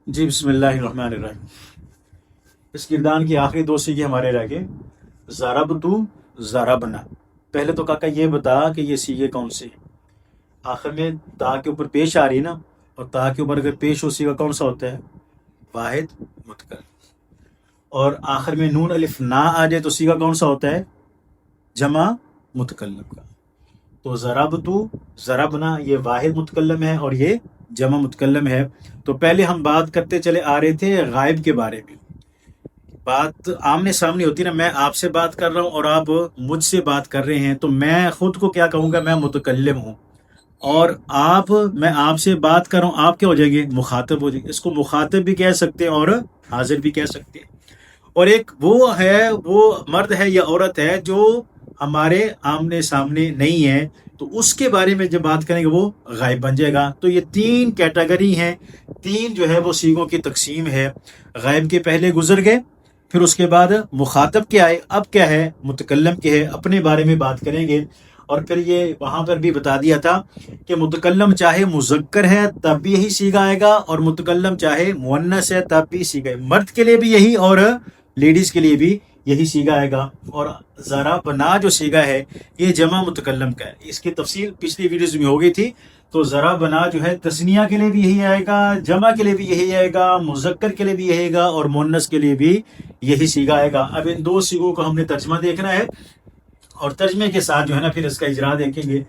جی بسم اللہ الرحمن الرحیم۔ اس کردان کی آخری دو سیغے ہمارے رہ گئے، ضربتو، ضربنا۔ پہلے تو کاکا یہ بتا کہ یہ سیغے کون سے ہیں۔ آخر میں تا کے اوپر پیش آ رہی نا، اور تا کے اوپر اگر پیش ہو سیغہ کون سا ہوتا ہے؟ واحد متکلم۔ اور آخر میں نون الف نہ آ جائے تو سیغہ کون سا ہوتا ہے؟ جمع متکلم کا۔ تو ضربتو، ضربنا یہ واحد متکلم ہے اور یہ جمع متکلم ہے۔ تو پہلے ہم بات کرتے چلے آ رہے تھے غائب کے بارے میں۔ بات آمنے سامنے ہوتی نا، میں آپ سے بات کر رہا ہوں اور آپ مجھ سے بات کر رہے ہیں، تو میں خود کو کیا کہوں گا؟ میں متکلم ہوں۔ اور میں آپ سے بات کر رہا ہوں، آپ کیا ہو جائیں گے؟ مخاطب ہو جائیں گے۔ اس کو مخاطب بھی کہہ سکتے ہیں اور حاضر بھی کہہ سکتے ہیں۔ اور ایک وہ مرد ہے یا عورت ہے جو ہمارے آمنے سامنے نہیں ہے، تو اس کے بارے میں جب بات کریں گے وہ غائب بن جائے گا۔ تو یہ تین کیٹیگری ہیں، تین جو ہے وہ سیغوں کی تقسیم ہے۔ غائب کے پہلے گزر گئے، پھر اس کے بعد مخاطب کے آئے، اب کیا ہے؟ متکلم کے ہے، اپنے بارے میں بات کریں گے۔ اور پھر یہ وہاں پر بھی بتا دیا تھا کہ متکلم چاہے مذکر ہے تب بھی یہی سیغہ آئے گا، اور متکلم چاہے مؤنث ہے تب بھی سیغہ، مرد کے لیے بھی یہی اور لیڈیز کے لیے بھی یہی سیغہ آئے گا۔ اور ضربنا جو سیغہ ہے یہ جمع متکلم کا ہے، اس کی تفصیل پچھلی ویڈیوز میں ہو گئی تھی۔ تو ضربنا جو ہے تثنیہ کے لیے بھی یہی آئے گا، جمع کے لیے بھی یہی آئے گا، مذکر کے لیے بھی یہی آئے گا، اور مؤنث کے لیے بھی یہی سیغہ آئے گا۔ اب ان دو سیغوں کو ہم نے ترجمہ دیکھنا ہے، اور ترجمے کے ساتھ جو ہے نا پھر اس کا اجرا دیکھیں گے۔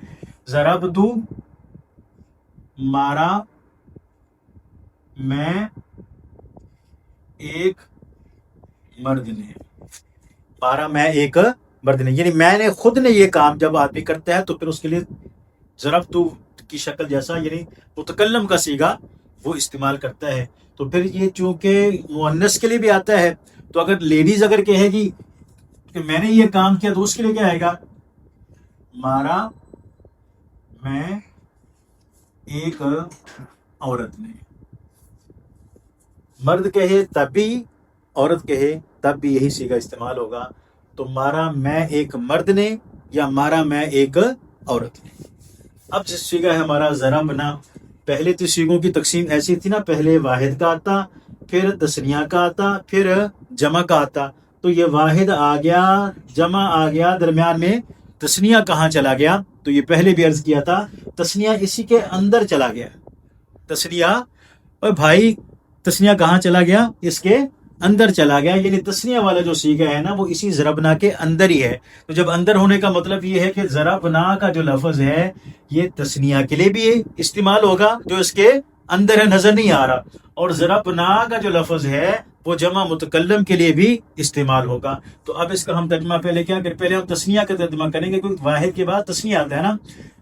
ضربتو، مارا میں ایک مرد نے، مارا میں ایک مرد نے، یعنی میں نے خود نے یہ کام جب آدمی کرتا ہے تو پھر اس کے لیے ضربتو کی شکل جیسا یعنی متکلم کا سیغہ وہ استعمال کرتا ہے۔ تو پھر یہ چونکہ مؤنث کے لیے بھی آتا ہے، تو اگر لیڈیز اگر کہے گی کہ میں نے یہ کام کیا تو اس کے لیے کیا آئے گا؟ مارا میں ایک عورت نے۔ مرد کہے تب بھی، عورت کہے تب بھی یہی سیغہ استعمال ہوگا۔ تو مارا میں ایک مرد نے یا مارا میں ایک عورت نے۔ اب جس سیغہ ہے ہمارا ضربنا، پہلے تو سیغوں کی تقسیم ایسی تھی نا، پہلے واحد کا آتا، پھر تثنیہ کا آتا، پھر جمع کا آتا۔ تو یہ واحد آ گیا، جمع آ گیا، درمیان میں تثنیہ کہاں چلا گیا؟ تو یہ پہلے بھی عرض کیا تھا، تثنیہ اسی کے اندر چلا گیا۔ تثنیہ، اور بھائی تثنیہ کہاں چلا گیا؟ اس کے اندر چلا گیا، یعنی تثنیہ والا جو سیغہ ہے نا وہ اسی ضربنا کے اندر ہی ہے۔ تو جب اندر ہونے کا مطلب یہ ہے کہ ضربنا کا جو لفظ ہے یہ تثنیہ کے لیے بھی استعمال ہوگا جو اس کے اندر ہے، نظر نہیں آ رہا، اور ضربنا کا جو لفظ ہے وہ جمع متکلم کے لیے بھی استعمال ہوگا۔ تو اب اس کا ہم ترجمہ پہلے کیا کریں؟ پہلے ہم تثنیہ کا ترجمہ کریں گے، کیونکہ واحد کے بعد تثنیہ آتا ہے نا۔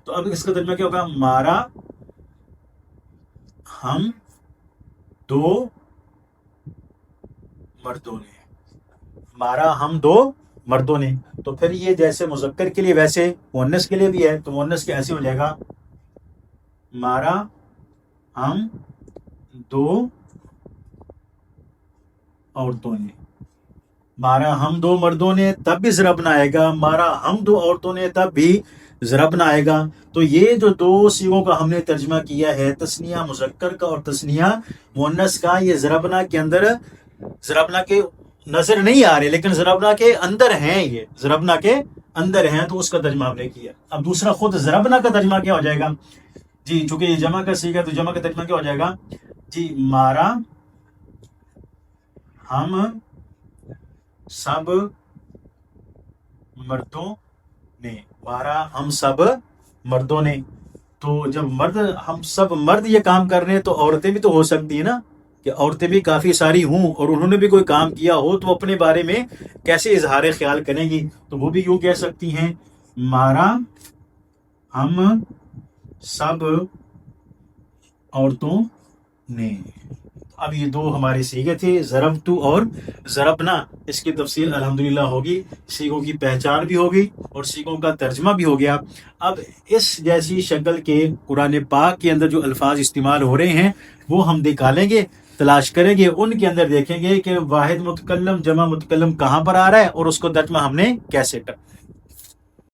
تو اب اس کا ترجمہ کیا ہوگا؟ مارا ہم دو مردوں نے، مارا ہم دو مردوں نے۔ تو پھر یہ جیسے مذکر کے لیے ویسے مؤنث کے لیے بھی ہے، تو مؤنث کے ایسے ہو جائے گا، مارا ہم دو عورتوں نے۔ مارا ہم دو مردوں نے تب بھی ضربنا آئے گا، مارا ہم دو عورتوں نے تب بھی ضربنا آئے گا۔ تو یہ جو دو سیغوں کا ہم نے ترجمہ کیا ہے، تثنیہ مذکر کا اور تثنیہ مؤنث کا، یہ ضربنا کے اندر، ضربنا کے نظر نہیں آ رہے لیکن ضربنا کے اندر ہیں، یہ ضربنا کے اندر ہیں، تو اس کا ترجمہ ہم نے کیا۔ اب دوسرا خود ضربنا کا ترجمہ کیا ہو جائے گا؟ جی چونکہ یہ جمع کا سیغہ ہے تو جمع کا ترجمہ کیا ہو جائے گا؟ جی مارا ہم سب مردوں نے، مارا ہم سب مردوں نے۔ تو جب ہم سب مرد یہ کام کر رہے ہیں تو عورتیں بھی تو ہو سکتی ہیں نا، کہ عورتیں بھی کافی ساری ہوں اور انہوں نے بھی کوئی کام کیا ہو، تو اپنے بارے میں کیسے اظہار خیال کریں گی؟ تو وہ بھی یوں کہہ سکتی ہیں، مارا ہم سب عورتوں نے۔ اب یہ دو ہمارے سیغے تھے، ضربتو اور ضربنا۔ اس کی تفصیل الحمدللہ ہوگی، سیغوں کی پہچان بھی ہوگی اور سیغوں کا ترجمہ بھی ہو گیا۔ اب اس جیسی شکل کے قرآن پاک کے اندر جو الفاظ استعمال ہو رہے ہیں وہ ہم نکالیں گے، تلاش کریں گے، ان کے اندر دیکھیں گے کہ واحد متکلم جمع متکلم کہاں پر آ رہا ہے اور اس کو ترجمہ ہم نے کیسے کرنا ہے۔